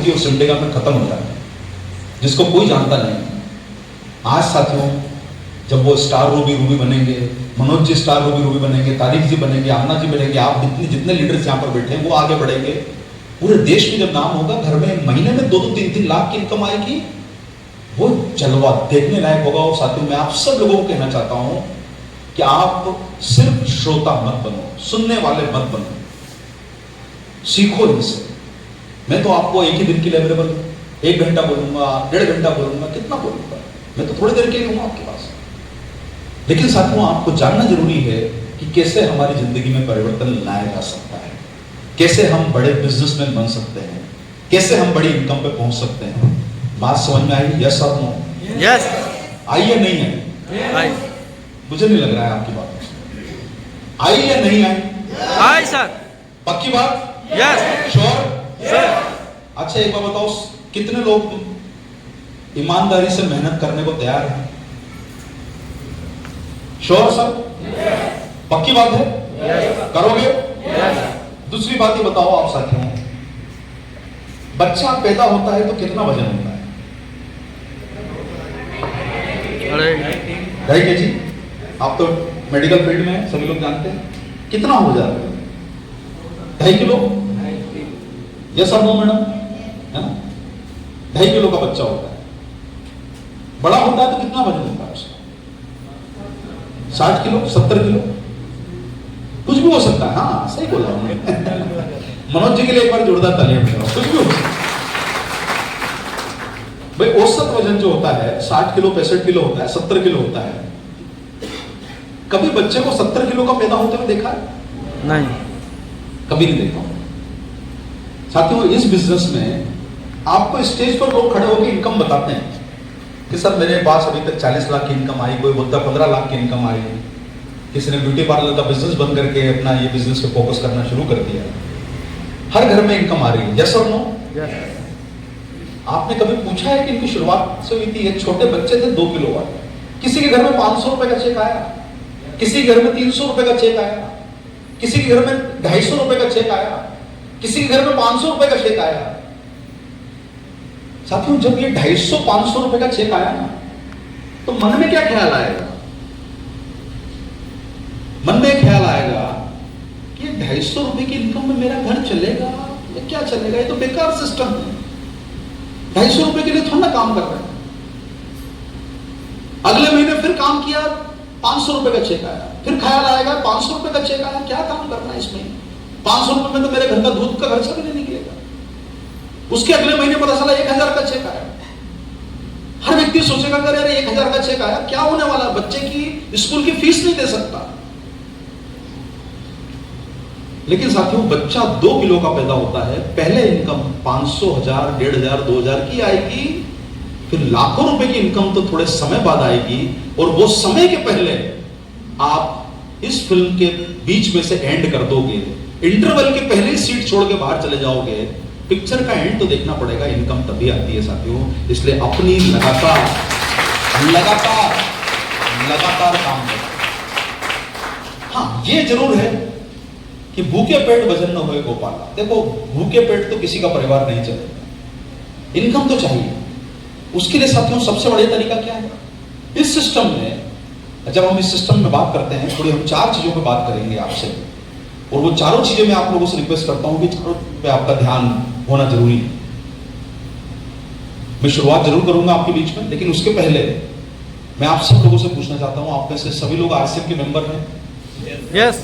होती है उस सिमडेगा में खत्म हो जाता है, जिसको कोई जानता नहीं। आज साथियों जब वो स्टार रूबी बनेंगे, मनोज जी स्टार रूबी बनेंगे, तारिक जी बनेंगे, आमना जी बनेंगे, आप जितने लीडर्स यहाँ पर बैठे हैं वो आगे बढ़ेंगे, पूरे देश में जब नाम होगा, घर में महीने में 2-2, 3-3 लाख की इनकम आएगी, वो जलवा देखने लायक होगा। और साथियों मैं आप सब लोगों को कहना चाहता हूं कि आप सिर्फ श्रोता मत बनो, सुनने वाले मत बनो, सीखो इनसे। मैं तो आपको एक ही दिन के लिए अवेलेबल, 1 घंटा बोलूंगा, 1.5 घंटा बोलूंगा, कितना बोलूंगा, मैं तो थोड़ी देर के लिए हूं आपके पास। लेकिन साथियों आपको जानना जरूरी है कि कैसे हमारी जिंदगी में परिवर्तन लाया जा सकता है, कैसे हम बड़े बिजनेसमैन बन सकते हैं, कैसे हम बड़ी इनकम पे पहुंच सकते हैं। बात समझ में आई? यस और नो? यस। आई या नहीं आई? आई। मुझे नहीं लग रहा है आपकी बात आई या नहीं आई? आई सर। पक्की बात? यस। श्योर? सर। अच्छा एक बात बताओ, कितने लोग ईमानदारी से मेहनत करने को तैयार हैं? Sure sir? पक्की बात है? करोगे? दूसरी बात ये बताओ आप साथियों, बच्चा पैदा होता है तो कितना वजन होता है? 2.5 kg। आप तो मेडिकल फील्ड में सभी लोग जानते हैं, कितना हो जाता है? 2.5 किलो? यस और नो मैडम? है ना? 2.5 किलो का बच्चा होता है। बड़ा होता है तो कितना वजन होता है उसका? 60 किलो, 70 किलो, कुछ भी हो सकता है। हाँ सही बोला हमने। मनोज जी के लिए एक बार जोरदार तालियां बजाओ। कुछ भी हो सकता है भाई। औसत वजन जो होता है 60 किलो, 65 किलो होता है, 70 किलो होता है। कभी बच्चे को 70 किलो का पैदा होते हुए देखा है? नहीं, कभी नहीं देखा। साथियों इस बिजनेस में आपको स्टेज पर लोग खड़े होकर इनकम बताते हैं कि सर मेरे पास अभी तक 40 लाख की इनकम आई, कोई बोलता 15 लाख की इनकम आई, किसी ने ब्यूटी पार्लर का बिजनेस बंद करके अपना ये बिजनेस पे फोकस करना शुरू कर दिया। हर घर में इनकम आ रही है। यस और नो? आपने कभी पूछा है कि इनकी शुरुआत से हुई थी? एक छोटे बच्चे थे 2 किलो वाले, किसी के घर में 500 रुपए का चेक आया, किसी के घर में 300 रुपए का चेक आया, किसी के घर में 250 रुपए का चेक आया, किसी के घर में 500 रुपए का चेक आया। साथियों जब ये 250-500 रुपए का चेक आया ना, तो मन में क्या ख्याल आएगा? मन में ख्याल आएगा कि 250 रुपए की इनकम में मेरा घर चलेगा या क्या चलेगा? ये तो बेकार सिस्टम है। 250 रुपए के लिए थोड़ा ना काम कर रहे हैं। अगले महीने फिर काम किया, 500 रुपए का चेक आया, फिर ख्याल आएगा 500 रुपए का चेक आया, क्या काम करना है इसमें? 500 रुपए में तो मेरे घर का दूध का खर्चा भी नहीं निकलेगा। उसके अगले महीने पता चला 1000 का चेक आया। हर व्यक्ति सोचेगा कि अरे 1000 का चेक आया, क्या होने वाला? बच्चे की स्कूल की फीस नहीं दे सकता। लेकिन साथियों बच्चा 2 किलो का पैदा होता है, पहले इनकम 500, 1000, 1500, 2000 की आएगी, फिर लाखों रुपए की इनकम तो थोड़े समय बाद आएगी। और वो समय के पहले आप इस फिल्म के बीच में से एंड कर दोगे, इंटरवल के पहले ही सीट छोड़ के बाहर चले जाओगे। पिक्चर का एंड तो देखना पड़ेगा। इनकम तभी आती है साथियों, इसलिए अपनी लगातार काम करो। हाँ ये जरूर है कि भूखे पेट वजन न होए गोपाला। देखो भूखे पेट तो किसी का परिवार नहीं चलेगा, इनकम तो चाहिए। उसके लिए साथियों सबसे बड़ा तरीका क्या है? इस सिस्टम में जब हम इस सिस्टम में बात करते हैं, थोड़ी हम 4 चीजों पे बात करेंगे आपसे, और वो चारों चीजें मैं आप लोगों से रिक्वेस्ट करता हूं कि चारों पे आपका ध्यान होना जरूरी है। मैं शुरुआत जरूर करूंगा आपके बीच में, लेकिन उसके पहले मैं आप सब लोगों से पूछना चाहता हूं, आप में से सभी लोग आरसीएम के मेंबर हैं? यस।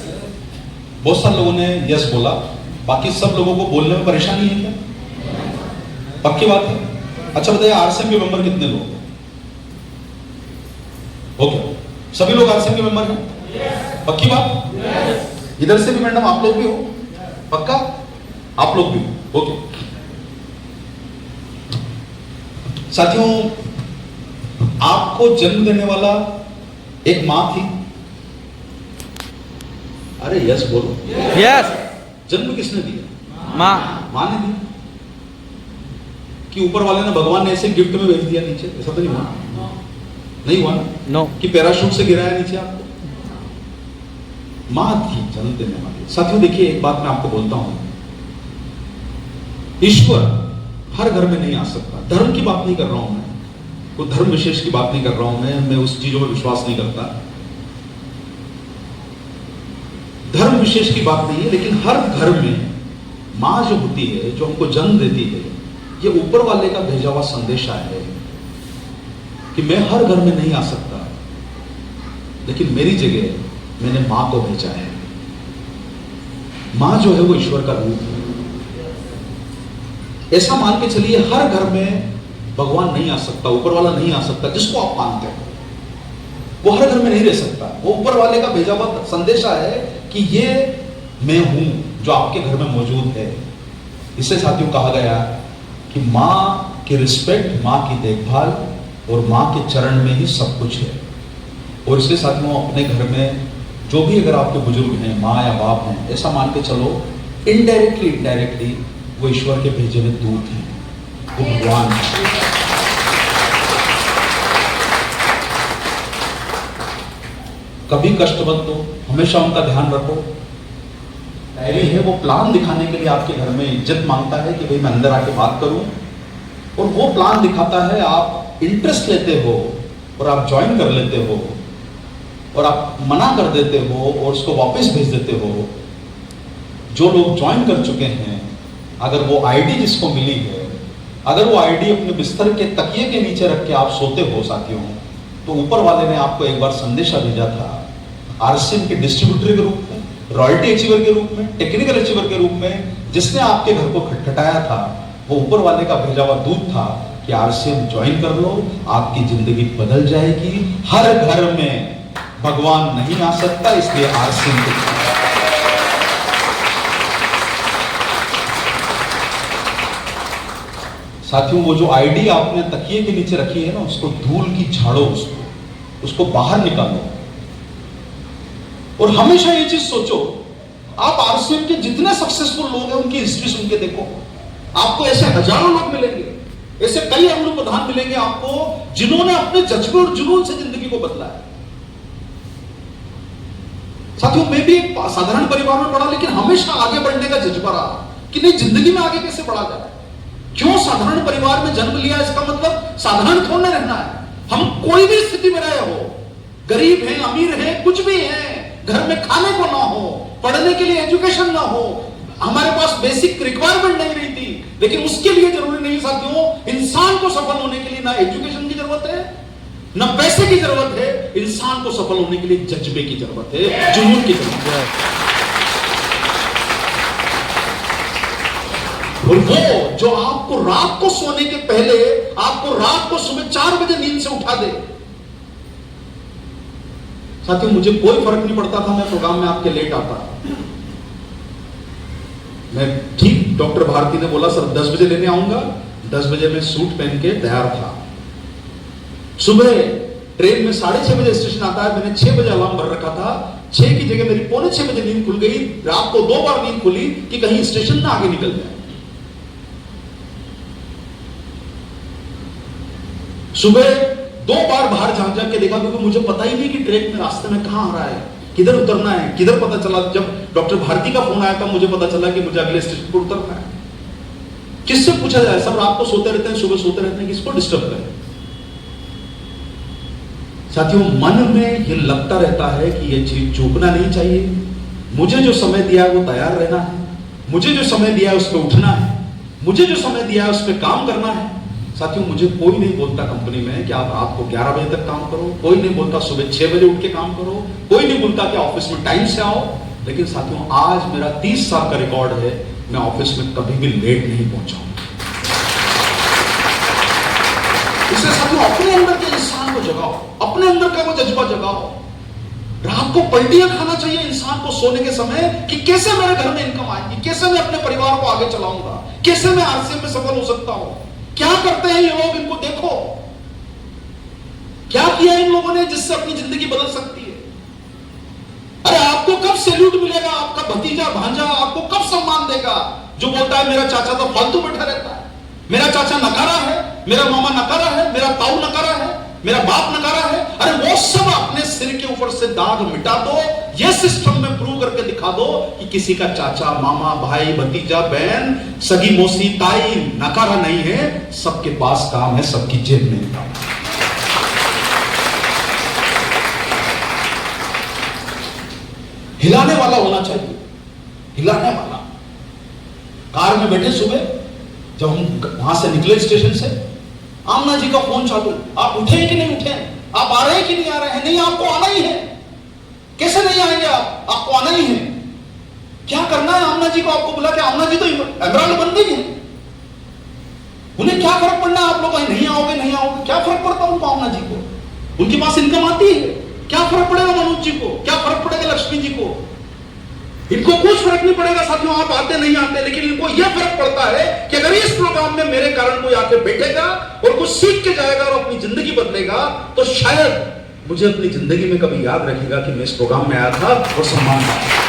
बहुत सारे लोगों ने यस बोला, बाकी सब लोगों को बोलने में परेशानी है क्या? पक्की बात है? अच्छा बताइए आरसीएम के मेंबर कितने लोग हैं? ओके, सभी लोग आरसीएम के मेंबर हैं? पक्की बात? इधर से भी मैडम आप लोग भी हो? पक्का? आप लोग भी हो? ओके साथियों, आपको जन्म देने वाला एक मां थी। अरे यस बोलो। यस। जन्म किसने दिया? मां ने दी। कि ऊपर वाले ने, भगवान ने ऐसे गिफ्ट में भेज दिया नीचे? ऐसा तो नहीं हुआ? नहीं हुआ नो। कि पैराशूट से गिराया नीचे आपको? मां थी जन्म देने वाली। साथियों देखिए एक बात मैं आपको बोलता हूं, ईश्वर हर घर में नहीं आ सकता। धर्म की बात नहीं कर रहा हूं मैं, कोई धर्म विशेष की बात नहीं कर रहा हूं मैं उस चीजों में विश्वास नहीं करता। धर्म विशेष की बात नहीं है, लेकिन हर घर में मां जो होती है, जो हमको जन्म देती है, ये ऊपर वाले का भेजा हुआ संदेशा है कि मैं हर घर में नहीं आ सकता, लेकिन मेरी जगह मैंने मां को भेजा है। मां जो है वो ईश्वर का रूप है। ऐसा मान के चलिए हर घर में भगवान नहीं आ सकता, ऊपर वाला नहीं आ सकता, जिसको आप मानते हो वो हर घर में नहीं रह सकता। वो ऊपर वाले का भेजा हुआ संदेशा है कि ये मैं हूं जो आपके घर में मौजूद है। इससे साथियों कहा गया कि मां की रिस्पेक्ट, मां की देखभाल और मां के चरण में ही सब कुछ है। और इसलिए साथियों अपने घर में जो भी अगर आपके बुजुर्ग हैं, मां या बाप हैं, ऐसा मान के चलो इनडायरेक्टली वो ईश्वर के भेजे हुए दूत हैं, वो भगवान है। कभी कष्ट मत दो, हमेशा उनका ध्यान रखो। डायरी है वो प्लान दिखाने के लिए आपके घर में इज्जत मांगता है कि भाई मैं अंदर आके बात करूं, और वो प्लान दिखाता है, आप इंटरेस्ट लेते हो और आप ज्वाइन कर लेते हो और आप मना कर देते हो और उसको वापस भेज देते हो। जो लोग ज्वाइन कर चुके हैं, अगर वो आईडी जिसको मिली है, अगर वो आईडी अपने बिस्तर के तकिए के नीचे रख के आप सोते हो साथियों, तो ऊपर वाले ने आपको एक बार संदेशा भेजा था आरसीएम के डिस्ट्रीब्यूटर के रूप में, रॉयल्टी अचीवर के रूप में, टेक्निकल अचीवर के रूप में, जिसने आपके घर को खटखटाया था। वो ऊपर वाले का भेजा हुआ दूत था कि आरसीएम ज्वाइन कर लो, आपकी जिंदगी बदल जाएगी। हर घर में भगवान नहीं आ सकता, इसलिए आरसीएम को साथियों वो जो आईडी आपने तकिए के नीचे रखी है ना, उसको धूल की झाड़ो, उसको बाहर निकालो। और हमेशा ये चीज सोचो, आप आरसीएम के जितने सक्सेसफुल लोग हैं उनकी हिस्ट्री सुन के देखो, आपको ऐसे हजारों लोग मिलेंगे, ऐसे कई अमृत प्रधान मिलेंगे आपको, जिन्होंने अपने जज्बे और जुनून से जिंदगी को बदला है। साथियों मैं भी एक साधारण परिवार में पढ़ा, लेकिन हमेशा आगे बढ़ने का जज्बा रहा कि नहीं, जिंदगी में आगे कैसे बढ़ा जाए। क्यों साधारण परिवार में जन्म लिया, इसका मतलब साधारण थोड़ा रहना है। हम कोई भी स्थिति में रहे हो, गरीब हैं, अमीर हैं, कुछ भी हैं, घर में खाने को ना हो, पढ़ने के लिए एजुकेशन ना हो, हमारे पास बेसिक रिक्वायरमेंट नहीं रही थी, लेकिन उसके लिए जरूरी नहीं साथियों, इंसान को सफल होने के लिए ना एजुकेशन की जरूरत है, ना पैसे की जरूरत है, इंसान को सफल होने के लिए जज्बे की जरूरत है, जुनून की जरूरत है। और वो जो आपको रात को सोने के पहले, आपको रात को सुबह 4 बजे नींद से उठा दे। साथियों मुझे कोई फर्क नहीं पड़ता था, मैं प्रोग्राम में आपके लेट आता, मैं ठीक डॉक्टर भारती ने बोला सर 10 बजे लेने आऊंगा, 10 बजे मैं सूट पहन के तैयार था। सुबह ट्रेन में 6:30 बजे स्टेशन आता है, मैंने 6 बजे अलार्म भर रखा था, 6 की जगह मेरी 5:45 बजे नींद खुल गई। रात को 2 बार नींद खुली कि कहीं स्टेशन ना आगे निकल जाए। सुबह 2 बार बाहर झांक झांक के देखा, क्योंकि मुझे पता ही नहीं कि ट्रेन में रास्ते में कहां आ रहा है, किधर उतरना है, किधर। पता चला जब डॉक्टर भारती का फोन आया था, मुझे पता चला कि मुझे अगले स्टेशन पर उतरना है। किससे पूछा जाए, सब रात को सोते रहते हैं, सुबह सोते रहते हैं, किसको डिस्टर्ब करें। साथियों मन में ये लगता रहता है कि ये चीज चूकना नहीं चाहिए, मुझे जो समय दिया है वो तैयार रहना है, मुझे जो समय दिया है उस पर उठना है, मुझे जो समय दिया है उस पर काम करना है। साथियों मुझे कोई नहीं बोलता कंपनी में कि आप रात को 11 बजे तक काम करो, कोई नहीं बोलता सुबह 6 बजे उठ के काम करो, कोई नहीं बोलता कि ऑफिस में टाइम से आओ। लेकिन साथियों आज मेरा 30 साल का रिकॉर्ड है, मैं ऑफिस में कभी भी लेट नहीं पहुंचा। इसलिए साथियों अपने अंदर के इंसान को जगाओ, अपने अंदर का वो जज्बा जगाओ। रात को पलटियां खाना चाहिए इंसान को सोने के समय कि कैसे मेरे घर में इनकम आएगी, कैसे मैं अपने परिवार को आगे चलाऊंगा, कैसे मैं आरसीएम में सफल हो सकता हूं। क्या करते हैं ये लोग, इनको देखो, क्या किया इन लोगों ने जिससे अपनी जिंदगी बदल सकती है। अरे आपको कब सैल्यूट मिलेगा, आपका भतीजा भांजा आपको कब सम्मान देगा जो बोलता है मेरा चाचा तो फालतू बैठा रहता है, मेरा चाचा नकारा है, मेरा मामा नकारा है, मेरा ताऊ नकारा है, मेरा बाप नकारा है। अरे वो सब अपने सिर के ऊपर से दाग मिटा दो, ये सिस्टम में प्रूव करके दिखा दो कि किसी का चाचा, मामा, भाई, भतीजा, बहन, सगी मौसी, ताई नकारा नहीं है, सबके पास काम है, सबकी जेब में काम है। हिलाने वाला होना चाहिए, हिलाने वाला। कार में बैठे सुबह जब हम वहां से निकले स्टेशन से, आमना जी का फोन चालू, आप उठे कि नहीं उठे, आप आ रहे हैं कि नहीं आ रहे हैं, नहीं आपको आना ही है। कैसे नहीं आएंगे आप, आपको आना ही है। क्या करना है आमना जी को, आपको बुला के, आमना जी तो एमराल्ड बन गई है, उन्हें क्या फर्क पड़ना है आप लोग नहीं आओगे नहीं आओगे, क्या फर्क पड़ता उनको, आमना जी को, उनके पास इनकम आती है, क्या फर्क पड़ेगा मनोज जी को, क्या फर्क पड़ेगा लक्ष्मी जी को, इनको कुछ फर्क नहीं पड़ेगा साथियों, आप आते नहीं आते, लेकिन इनको यह फर्क पड़ता है कि अगर इस प्रोग्राम में मेरे कारण कोई आके बैठेगा और कुछ सीख के जाएगा और अपनी जिंदगी बदलेगा, तो शायद मुझे अपनी जिंदगी में कभी याद रखेगा कि मैं इस प्रोग्राम में आया था और सम्मान पाया।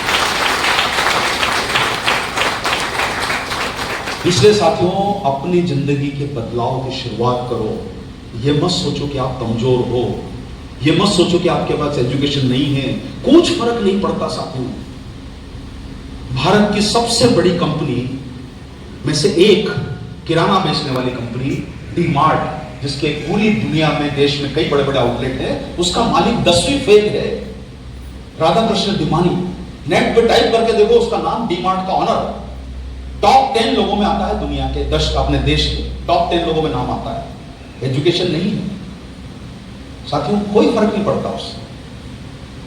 इसलिए साथियों, अपनी जिंदगी के बदलाव की शुरुआत करो। यह मत सोचो कि आप कमजोर हो, यह मत सोचो कि आपके पास एजुकेशन नहीं है, कुछ फर्क नहीं पड़ता साथियों। भारत की सबसे बड़ी कंपनी में से एक किराना बेचने वाली कंपनी डी-मार्ट, जिसके पूरी दुनिया में, देश में कई बड़े बड़े आउटलेट है, उसका मालिक 10वीं फेल है, राधाकृष्ण दिमानी। नेट पे टाइप करके देखो उसका नाम, डी-मार्ट का ऑनर। टॉप 10 लोगों में आता है दुनिया के, अपने देश के टॉप 10 लोगों में नाम आता है। एजुकेशन नहीं है साथियों, कोई फर्क नहीं पड़ता उससे,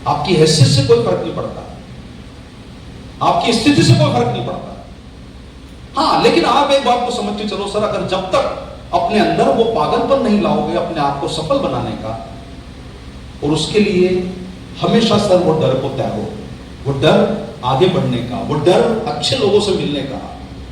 आपकी हैसियत से कोई फर्क नहीं पड़ता, आपकी स्थिति से कोई फर्क नहीं पड़ता। हां, लेकिन आप एक बात को समझ के चलो सर, अगर जब तक अपने अंदर वो पागलपन नहीं लाओगे अपने आप को सफल बनाने का, और उसके लिए हमेशा सर वो डर को त्यागो, वो डर आगे बढ़ने का, वो डर अच्छे लोगों से मिलने का।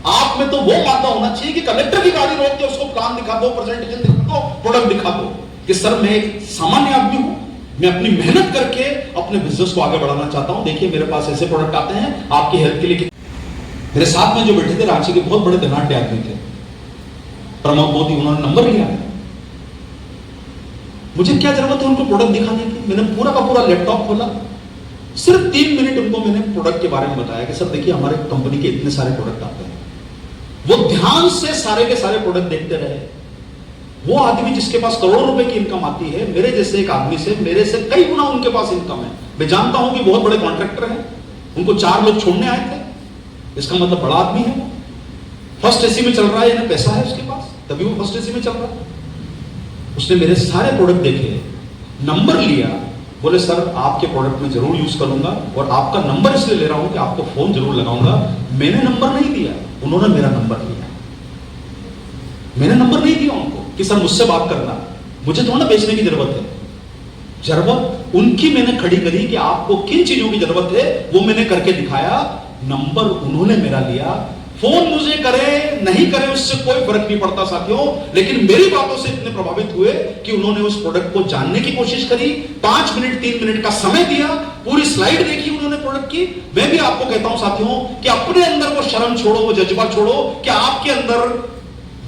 आप में तो वो मादा होना चाहिए कि कलेक्टर की गाड़ी रोक के उसको प्लान दिखा दो, प्रेजेंटेशन दिखा दो, प्रोडक्ट दिखा दो कि सर मैं एक सामान्य आदमी हूं, मैं अपनी मेहनत करके अपने बिजनेस को आगे बढ़ाना चाहता हूं, देखिए मेरे पास ऐसे प्रोडक्ट आते हैं आपकी हेल्प के लिए। मेरे साथ में जो बैठे थे रांची के बहुत बड़े धनाढ्य आदमी थे, प्रमोद मोदी, उन्होंने नंबर लिया। मुझे क्या जरूरत है उनको प्रोडक्ट दिखाने की, मैंने पूरा का पूरा लैपटॉप खोला, सिर्फ 3 मिनट उनको मैंने प्रोडक्ट के बारे में बताया कि सर देखिए हमारे कंपनी के इतने सारे प्रोडक्ट आते हैं। वो ध्यान से सारे के सारे प्रोडक्ट देखते रहे। वो आदमी जिसके पास करोड़ों रुपए की इनकम आती है, मेरे जैसे एक आदमी से, मेरे से कई गुना उनके पास इनकम है। मैं जानता हूं कि बहुत बड़े कॉन्ट्रैक्टर हैं, उनको 4 लोग छोड़ने आए थे, इसका मतलब बड़ा आदमी है वो। फर्स्ट एसी में चल रहा है, यानी पैसा है उसके पास, तभी वो फर्स्ट एसी में चल रहा है। उसने मेरे सारे प्रोडक्ट देखे, नंबर लिया, बोले सर आपके प्रोडक्ट में जरूर यूज करूंगा और आपका नंबर इसलिए ले रहा हूं कि आपको फोन जरूर लगाऊंगा। मैंने नंबर नहीं दिया, उन्होंने मेरा नंबर लिया। मैंने नंबर नहीं दिया उनको कि सर मुझसे बात करना, मुझे थोड़ा बेचने की जरूरत है। जरूरत उनकी मैंने खड़ी करी कि आपको किन चीजों की जरूरत है, वो मैंने करके दिखाया। नंबर उन्होंने मेरा लिया। फोन मुझे करे नहीं करे उससे कोई फर्क नहीं पड़ता साथियों, लेकिन मेरी बातों से इतने प्रभावित हुए कि उन्होंने उस प्रोडक्ट को जानने की कोशिश करी। 5 मिनट 3 मिनट का समय दिया, पूरी स्लाइड देखी उन्होंने प्रोडक्ट की। मैं भी आपको कहता हूं साथियों कि अपने अंदर वो शर्म छोड़ो, वो जज्बा छोड़ो कि आपके अंदर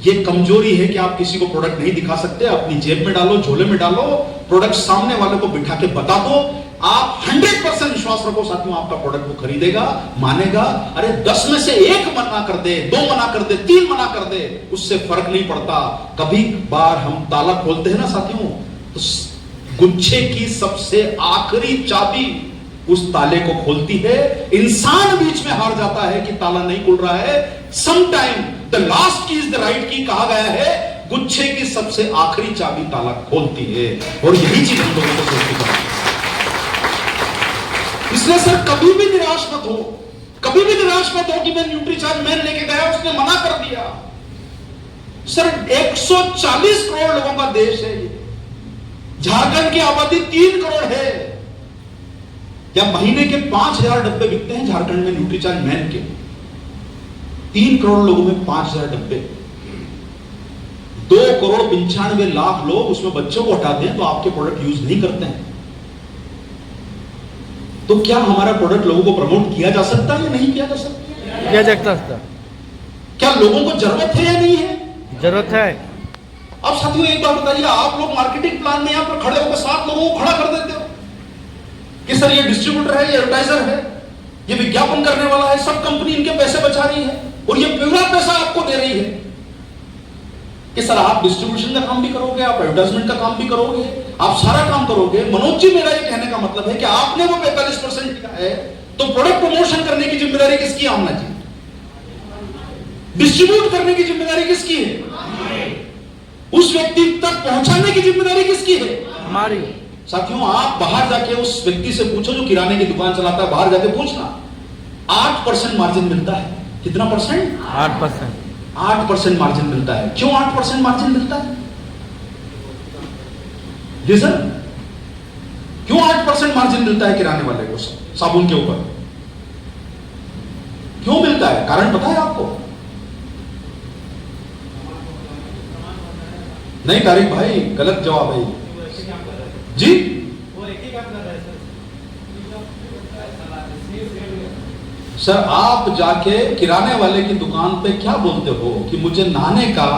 ये कमजोरी है कि आप किसी को प्रोडक्ट नहीं दिखा सकते। अपनी जेब में डालो, झोले में डालो, प्रोडक्ट सामने वाले को बिठा के बता दो। आप 100% विश्वास रखो साथियों, आपका प्रोडक्ट वो खरीदेगा, मानेगा। अरे 10 में से 1 मना कर दे, 2 मना कर दे, 3 मना कर दे, उससे फर्क नहीं पड़ता। कभी बार हम ताला खोलते हैं ना साथियों, तो गुच्छे की सबसे आखिरी चाबी उस ताले को खोलती है। इंसान बीच में हार जाता है कि ताला नहीं खुल रहा है। समटाइम द लास्ट की इज द राइट की कहा गया है, गुच्छे की सबसे आखिरी चाबी ताला खोलती है। और यही चीज हम लोगों को सोचनी चाहिए। इसलिए सर कभी भी निराश मत हो, कभी भी निराश मत हो कि मैं न्यूट्रीचार्ज मैन लेके गया, उसने मना कर दिया। सर 140 करोड़ लोगों का देश है ये, झारखंड की आबादी 3 करोड़ है। या महीने के 5000 डब्बे बिकते हैं झारखंड में न्यूट्रीचार्ज मैन के। 3 करोड़ लोगों में 5000 डब्बे, 2 करोड़ 95 लाख लोग उसमें बच्चों को हटा दें तो आपके प्रोडक्ट यूज नहीं करते हैं। तो क्या हमारा प्रोडक्ट लोगों को प्रमोट किया जा सकता है या नहीं किया जा सकता? किया जा सकता। क्या लोगों को जरूरत है या नहीं है? जरूरत है। अब साथियों एक बात बताइए, आप लोग मार्केटिंग प्लान में यहां पर खड़े होकर 7 लोगों को खड़ा कर देते हो, कि सर ये डिस्ट्रीब्यूटर है, ये एडवर्टाइजर है, ये विज्ञापन करने वाला है, सब कंपनी इनके पैसे बचा रही है और ये पूरा पैसा आपको दे रही है कि सर आप डिस्ट्रीब्यूशन का काम भी करोगे, आप एडवर्टाइजमेंट का काम भी करोगे, आप सारा काम करोगे। मनोज जी, मेरा ये कहने का मतलब है कि आपने वो 45% लिया है, तो प्रोडक्ट प्रमोशन करने की जिम्मेदारी किसकी है? आमना जी। डिस्ट्रीब्यूट करने की जिम्मेदारी किसकी है? उस व्यक्ति तक पहुंचाने की जिम्मेदारी किसकी है? हमारी। साथियों, आप बाहर जाके उस व्यक्ति से पूछो जो किराने की दुकान चलाता है, बाहर जाके पूछना, 8% मार्जिन मिलता है। कितना परसेंट? 8%। 8% मार्जिन मिलता है। क्यों 8% मार्जिन मिलता है? जी सर, क्यों 8% मार्जिन मिलता है किराने वाले को साबुन के ऊपर? क्यों मिलता है? कारण पता है आपको? नहीं तारिक भाई, गलत जवाब है जी। सर, आप जाके किराने वाले की दुकान पे क्या बोलते हो कि मुझे नहाने का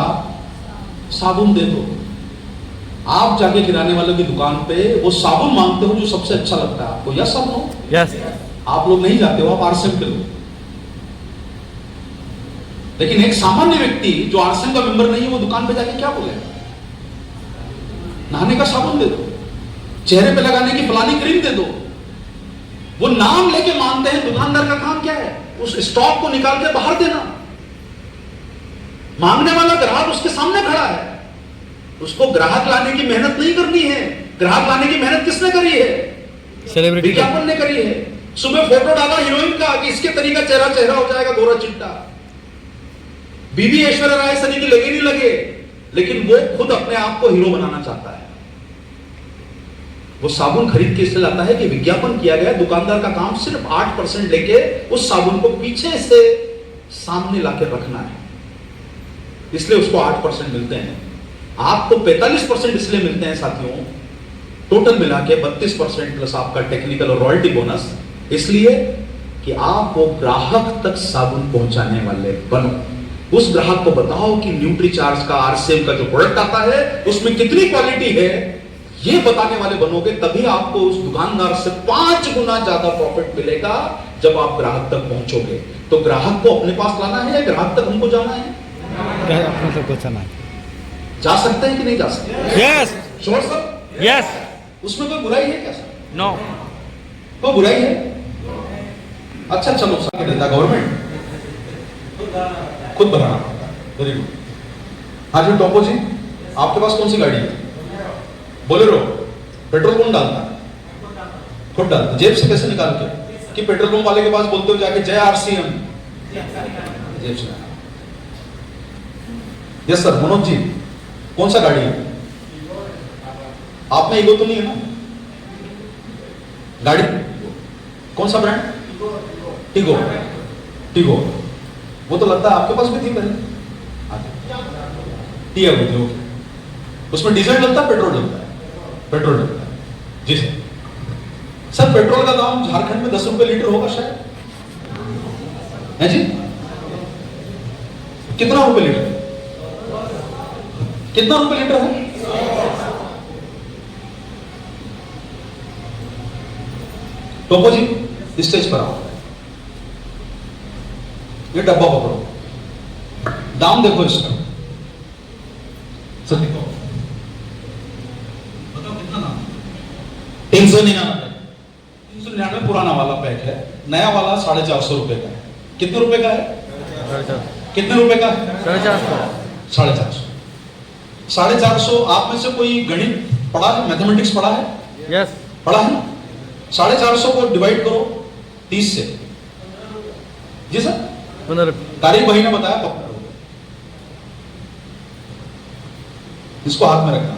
साबुन दे दो? आप जाके किराने वाले की दुकान पे वो साबुन मांगते हो जो सबसे अच्छा लगता है आपको। यस सब नो? यस। आप लोग नहीं जाते हो, आप आरसीएम के लोग। लेकिन एक सामान्य व्यक्ति जो आरसीएम का मेंबर नहीं है, वो दुकान पे जाके क्या बोलेगा? नहाने का साबुन दे दो, चेहरे पे लगाने की फलानी क्रीम दे दो। वो नाम लेके मांगते हैं। दुकानदार का काम क्या है? उस स्टॉक को निकाल के बाहर देना। मांगने वाला ग्राहक उसके सामने खड़ा है, उसको ग्राहक लाने की मेहनत नहीं करनी है। ग्राहक लाने की मेहनत किसने करी है? सेलिब्रिटी विज्ञापन ने करी है। सुबह फोटो डाला हीरोइन का कि इसके तरीका चेहरा हो जाएगा गोरा चिट्टा। बीबी ऐश्वर्या राय सनी की लगे नहीं लगे, लेकिन वो खुद अपने आप को हीरो बनाना चाहता है। वो साबुन खरीद के इसलिए लाता है कि विज्ञापन किया गया। दुकानदार का काम सिर्फ 8% लेके उस साबुन को पीछे से सामने लाके रखना है, इसलिए उसको 8% मिलते हैं। आपको 45% इसलिए मिलते हैं साथियों, टोटल मिला के 32% प्लस आपका टेक्निकल और रॉयल्टी बोनस, इसलिए कि आप वो ग्राहक तक साबुन पहुंचाने वाले बनो। उस ग्राहक को बताओ कि न्यूट्रीचार्ज का, आरसीएम का जो प्रोडक्ट आता है उसमें कितनी क्वालिटी है, ये बताने वाले बनोगे। तभी आपको उस दुकानदार से 5 गुना ज्यादा प्रॉफिट मिलेगा जब आप ग्राहक तक पहुंचोगे। तो ग्राहक को अपने पास लाना है या ग्राहक तक हमको जाना है? अपने तक पहुंचाना है। जा सकते हैं कि नहीं जा सकते? यस। Sure sir? यस। उसमें कोई बुराई है क्या सर? नो। कोई बुराई है? अच्छा चलो, सर देता गवर्नमेंट खुद बनाना पड़ता है। Very good. हाँ जी टॉपो जी, आपके पास कौन सी गाड़ी है? बोलेरो। पेट्रोल कौन डालता है? खुद डालता। जेब से कैसे निकाल के? कि पेट्रोल पंप वाले के पास बोलते हो जाके जय आरसीएम? जेब से। Yes sir. मनोज जी, कौन सा गाड़ी है? आप में ईगो तो नहीं है ना? गाड़ी कौन सा ब्रांड? टिगो। टिगो, वो तो लगता है आपके पास भी थी पहले। टिया भी थी। उसमें डीजल लगता है, पेट्रोल लगता है? पेट्रोल लगता है। जी सर। सर, पेट्रोल का दाम झारखंड में 10 रुपए लीटर होगा शायद, है जी? कितना रुपए लीटर? कितना रुपए लीटर है? टोपो जी, स्टेज पर आओ। ये डब्बा पकड़ो, दाम देखो इसका। सर देखो, बताओ कितना दाम? 399। 399 पुराना वाला पैक है, नया वाला 450 रुपए का है। कितने रुपए का है? कितने रुपए का है? 450। 450। 450। आप में से कोई गणित पढ़ा है, मैथमेटिक्स पढ़ा है? यस। पढ़ा है ना? 450 को डिवाइड करो 30 से। जी सर? 15 रुपये। तारिक भाई ने बताया 15 रुपए। इसको हाथ में रखना।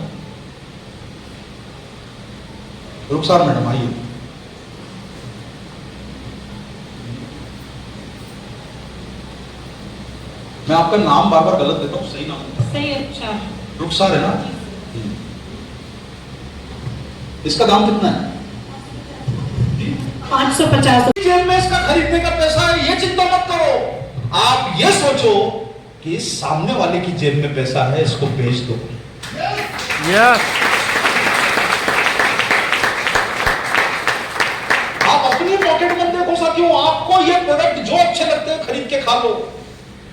रुखसार मैडम आइए। मैं आपका नाम बार बार गलत देता हूं, सही नाम है? सही। अच्छा, रुखसार है ना? इसका दाम कितना है? 550। जेब में इसका खरीदने का पैसा है, ये चिंता मत करो। आप ये सोचो कि सामने वाले की जेब में पैसा है, इसको बेच दो। यस। पॉकेट मत देखो साथियों, आपको ये प्रोडक्ट जो अच्छे लगते हैं खरीद के खा लो,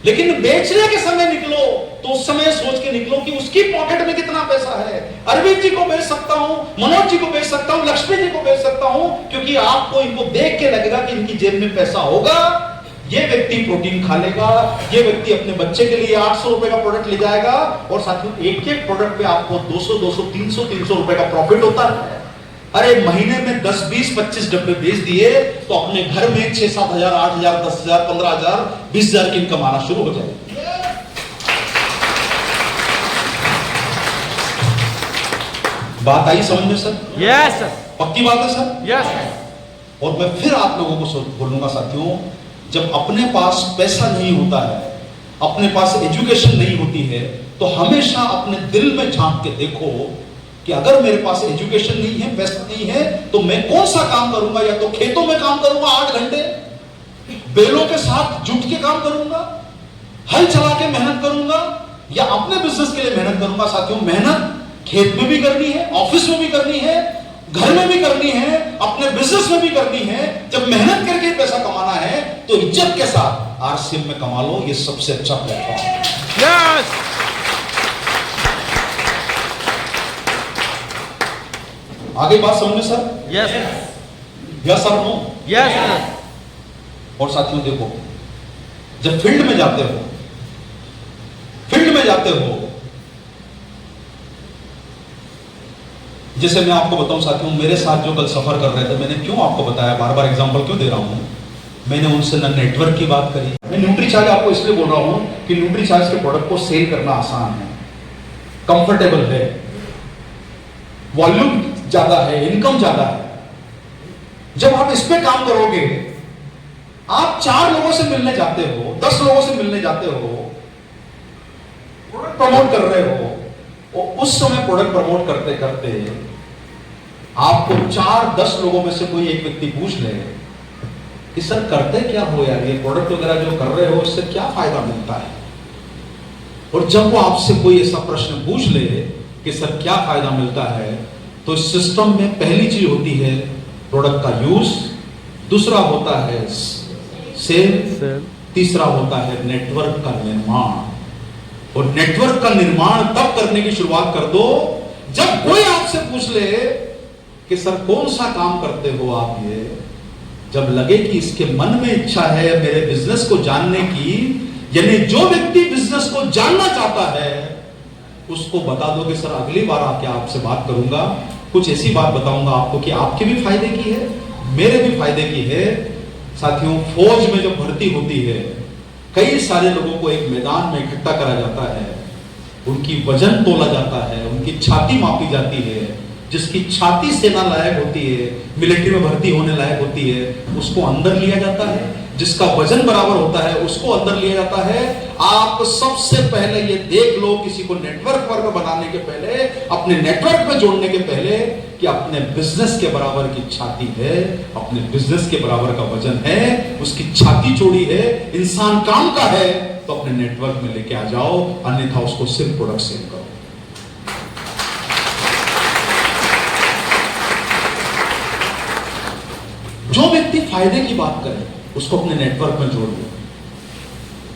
लेकिन बेचने के समय निकलो तो उस समय सोच के निकलो कि उसकी पॉकेट में कितना पैसा है। अरविंद जी को बेच सकता हूं, मनोज जी को बेच सकता हूं, लक्ष्मी जी को बेच सकता हूं, क्योंकि आपको इनको देख के लगेगा कि इनकी जेब में पैसा होगा, ये व्यक्ति प्रोटीन खा लेगा, ये व्यक्ति अपने बच्चे के लिए 800 रुपए का प्रोडक्ट ले जाएगा। और साथियों एक एक प्रोडक्ट पे आपको 200 300 रुपए का प्रॉफिट होता है। अरे महीने में 10 20 25 डब्बे बेच दिए तो अपने घर में 6 7 हजार 8 हजार 10 हजार 15 हजार 20 हजार की इनकम आना शुरू हो जाएगी। बात आई समझ में सर? यस सर, पक्की बात है सर? यस। और मैं फिर आप लोगों को बोलूंगा साथियों, जब अपने पास पैसा नहीं होता है, अपने पास एजुकेशन नहीं होती है, तो हमेशा अपने दिल में झांक के देखो कि अगर मेरे पास एजुकेशन नहीं है, पैसा नहीं है, तो मैं कौन सा काम करूंगा? या तो खेतों में काम करूंगा 8 घंटे, बैलों के साथ जुट के काम करूंगा, हल चला के मेहनत करूंगा, या अपने बिजनेस के लिए मेहनत करूंगा। साथियों मेहनत खेत में भी करनी है, ऑफिस में भी करनी है, घर में भी करनी है, अपने बिजनेस में भी करनी है। जब मेहनत करके पैसा कमाना है तो इज्जत के साथ आरसीएम में कमा लो, ये सबसे अच्छा प्लेटफॉर्म है। यस आगे बात समझ में sir? Yes yes sir, no? Yes sir. और साथियों देखो, जब फील्ड में जाते हो, जैसे मैं आपको बताऊं साथियों, मेरे साथ जो कल सफर कर रहे थे, मैंने क्यों आपको बताया, बार बार एग्जांपल क्यों दे रहा हूं, मैंने उनसे ना नेटवर्क की बात करी। मैं न्यूट्रीचार्ज आपको इसलिए बोल रहा हूं कि न्यूट्रीचार्ज के प्रोडक्ट को सेल करना आसान है, कंफर्टेबल है, वॉल्यूम ज्यादा है, इनकम ज्यादा है। जब आप इस पे काम करोगे, आप 4 लोगों से मिलने जाते हो, 10 लोगों से मिलने जाते हो, प्रोडक्ट प्रमोट कर रहे हो, और उस समय प्रोडक्ट प्रमोट करते करते आपको 4-10 लोगों में से कोई एक व्यक्ति पूछ ले कि सर करते क्या हो यार, ये प्रोडक्ट वगैरह जो कर रहे हो इससे क्या फायदा मिलता है। और जब वो आपसे कोई ऐसा प्रश्न पूछ ले कि सर क्या फायदा मिलता है, तो इस सिस्टम में पहली चीज होती है प्रोडक्ट का यूज, दूसरा होता है सेल, तीसरा होता है नेटवर्क का निर्माण। और नेटवर्क का निर्माण तब करने की शुरुआत कर दो जब कोई आपसे पूछ ले कि सर कौन सा काम करते हो आप, ये जब लगे कि इसके मन में इच्छा है मेरे बिजनेस को जानने की, यानी जो व्यक्ति बिजनेस को जानना चाहता है उसको बता दो कि सर अगली बार आके आपसे बात करूंगा, कुछ ऐसी बात बताऊंगा आपको कि आपके भी फायदे की है, मेरे भी फायदे की है। साथियों फौज में जब भर्ती होती है, कई सारे लोगों को एक मैदान में इकट्ठा करा जाता है, उनकी वजन तोला जाता है, उनकी छाती मापी जाती है, जिसकी छाती सेना लायक होती है, मिलिट्री में भर्ती होने लायक होती है, उसको अंदर लिया जाता है, जिसका वजन बराबर होता है उसको अंदर लिया जाता है। आप सबसे पहले ये देख लो, किसी को नेटवर्क वर्क बनाने के पहले, अपने नेटवर्क में जोड़ने के पहले, कि अपने बिजनेस के बराबर की छाती है, अपने बिजनेस के बराबर का वजन है, उसकी छाती चौड़ी है, इंसान काम का है, तो अपने नेटवर्क में लेके आ जाओ, अन्यथा उसको सिर्फ प्रोडक्ट सेल करो। जो व्यक्ति फायदे की बात करे उसको अपने नेटवर्क में जोड़ लो।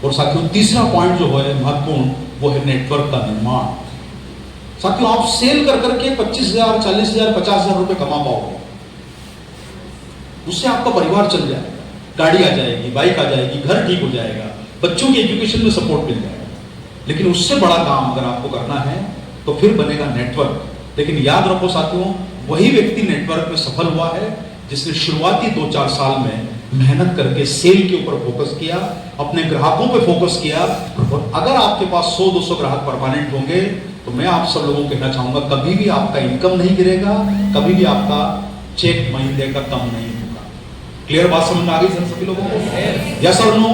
और साथियों तीसरा पॉइंट जो है महत्वपूर्ण, वो है नेटवर्क का निर्माण। साथियों आप सेल कर करके 25,000 40,000 50,000 रुपए कमा पाओगे, उससे आपका परिवार चल जाएगा, गाड़ी आ जाएगी, बाइक आ जाएगी, घर ठीक हो जाएगा, बच्चों की एजुकेशन में सपोर्ट मिल जाएगा। लेकिन उससे बड़ा काम अगर आपको करना है तो फिर बनेगा नेटवर्क। लेकिन याद रखो साथियों, वही व्यक्ति नेटवर्क में सफल हुआ है जिसने शुरुआती 2-4 साल में मेहनत करके सेल के ऊपर फोकस किया, अपने ग्राहकों पे फोकस किया। और अगर आपके पास 100-200 ग्राहक परमानेंट होंगे तो मैं आप सब लोगों को कहना चाहूंगा, कभी भी आपका इनकम नहीं गिरेगा, कभी भी आपका चेक महीने का कम नहीं होगा। क्लियर बात समझ में आ गई सर सभी लोगों को? यस और नो?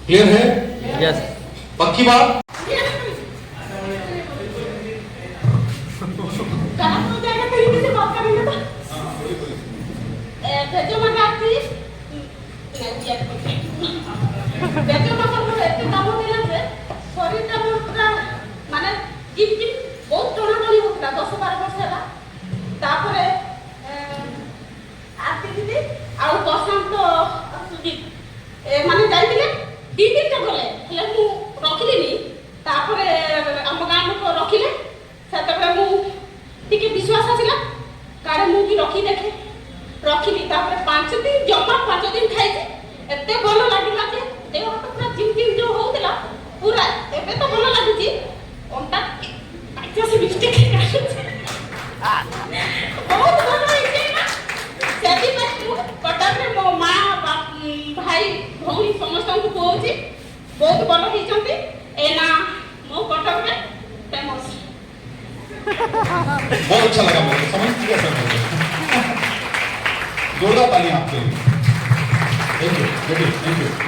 क्लियर है? यस। पक्की बात? ଆଉ ପ୍ରଶାନ୍ତ ମାନେ ଯାଇଥିଲେ 2 ଦିନ ଗଲେ ହେଲେ ମୁଁ ରଖିଲିନି ତାପରେ ଆମ ଗାଁ ଲୋକ ରଖିଲେ ସେତେବେଳେ ମୁଁ ଟିକେ ବିଶ୍ୱାସ ଆସିଲା କାଳେ ମୁଁ ବି ରଖି ଦେଖେ ରଖିଲି ତାପରେ 5 ଦିନ ଜମା 5 ଦିନ ଖାଇଛି ଏତେ ଭଲ ଲାଗିଲା ଯେ ଦେହ ହାତ ପୁରା ଚିମ୍ ଯୋଉ ହଉଥିଲା ପୁରା ଏବେ ତ ଭଲ ଲାଗୁଛି ଅଣ୍ଟା ଆଇଛି ମିଷ୍ଟେକ୍ ବହୁତ ଭଲ ହେଇଛି ନା ସେଥିପାଇଁ ମୁଁ କଟକରେ ମୋ ମା ଭାଇ ଭଉଣୀ ସମସ୍ତଙ୍କୁ କହୁଛି ବହୁତ ଭଲ ହେଇଛନ୍ତି ଏ ନା ମୋ कटक में फेमस बहुत अच्छा लगा मुझे, समझ गया सर मुझे। जोरदार ताली आपके लिए। Thank you, thank you.